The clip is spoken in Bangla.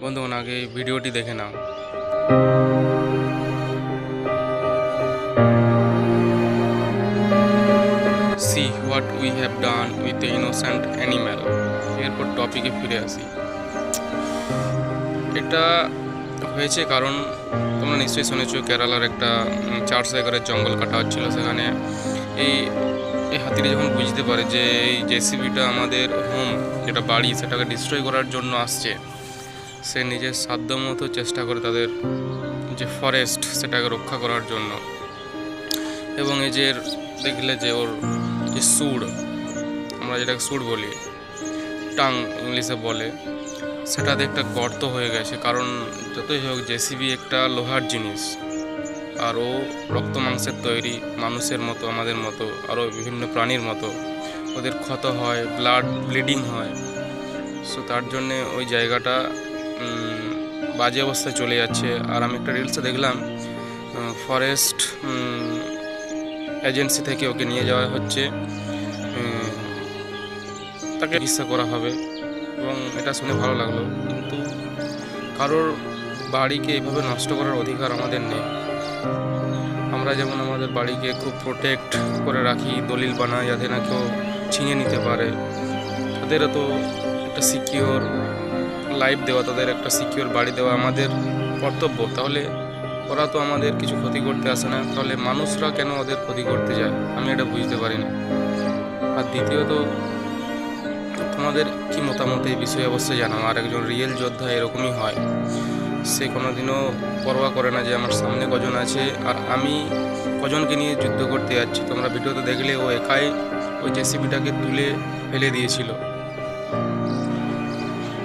বন্ধুগণ, আগে এই ভিডিওটি দেখে নাও। See what we have done with the innocent animal. এরপর টপিকে ফিরে আসি। এটা হয়েছে কারণ তোমরা নিশ্চয়ই শুনেছো, কেরালার একটা 400 একরের জঙ্গল কাটা হচ্ছিল। সেখানে এই এই হাতিটা যখন বুঝতে পারে যে এই জেসিবিটা আমাদের হোম, যেটা বাড়ি, সেটাকে ডিস্ট্রয় করার জন্য আসছে, সে নিজের সাধ্যমতো চেষ্টা করে তাদের যে ফরেস্ট সেটাকে রক্ষা করার জন্য। এবং এই যে দেখলে যে ওর যে সুড়, আমরা যেটাকে সুড় বলি, টাং ইংলিশে বলে, সেটাতে একটা গর্ত হয়ে গেছে। কারণ যতই হোক জেসিবি একটা লোহার জিনিস, আর ও রক্ত মাংসের তৈরি, মানুষের মতো, আমাদের মতো, আরও বিভিন্ন প্রাণীর মতো। ওদের ক্ষত হয়, ব্লিডিং হয়। সো তার জন্যে ওই জায়গাটা বাজে অবস্থায় চলে যাচ্ছে। আর আমি একটা রিলসে দেখলাম, ফরেস্ট এজেন্সি থেকে ওকে নিয়ে যাওয়া হচ্ছে, তাকে চিকিৎসা করা হবে। এবং এটা শুনে ভালো লাগলো। কিন্তু কারোর বাড়িকে এভাবে নষ্ট করার অধিকার আমাদের নেই। আমরা যেমন আমাদের বাড়িকে খুব প্রোটেক্ট করে রাখি, দলিল বানাই যাতে না কেউ ছিনিয়ে নিতে পারে, তাদেরও তো একটা সিকিওর লাইফ দেওয়া, তাদের একটা সিকিওর বাড়ি দেওয়া আমাদের কর্তব্য। তাহলে ওরা তো আমাদের কিছু ক্ষতি করতে আসে না, তাহলে মানুষরা কেন ওদের ক্ষতি করতে যায়? আমি এটা বুঝতে পারি না। আর দ্বিতীয়ত, তোমাদের কি মতামত এই বিষয়ে অবশ্যই জানাও। আর একজন রিয়েল যোদ্ধা এরকমই হয়, সে কোনোদিনও পরোয়া করে না যে আমার সামনে কজন আছে আর আমি কজনকে নিয়ে যুদ্ধ করতে যাচ্ছি। তোমরা ভিডিওতে দেখলে ও একাই ওই জেসিবিটাকে তুলে ফেলে দিয়েছিল।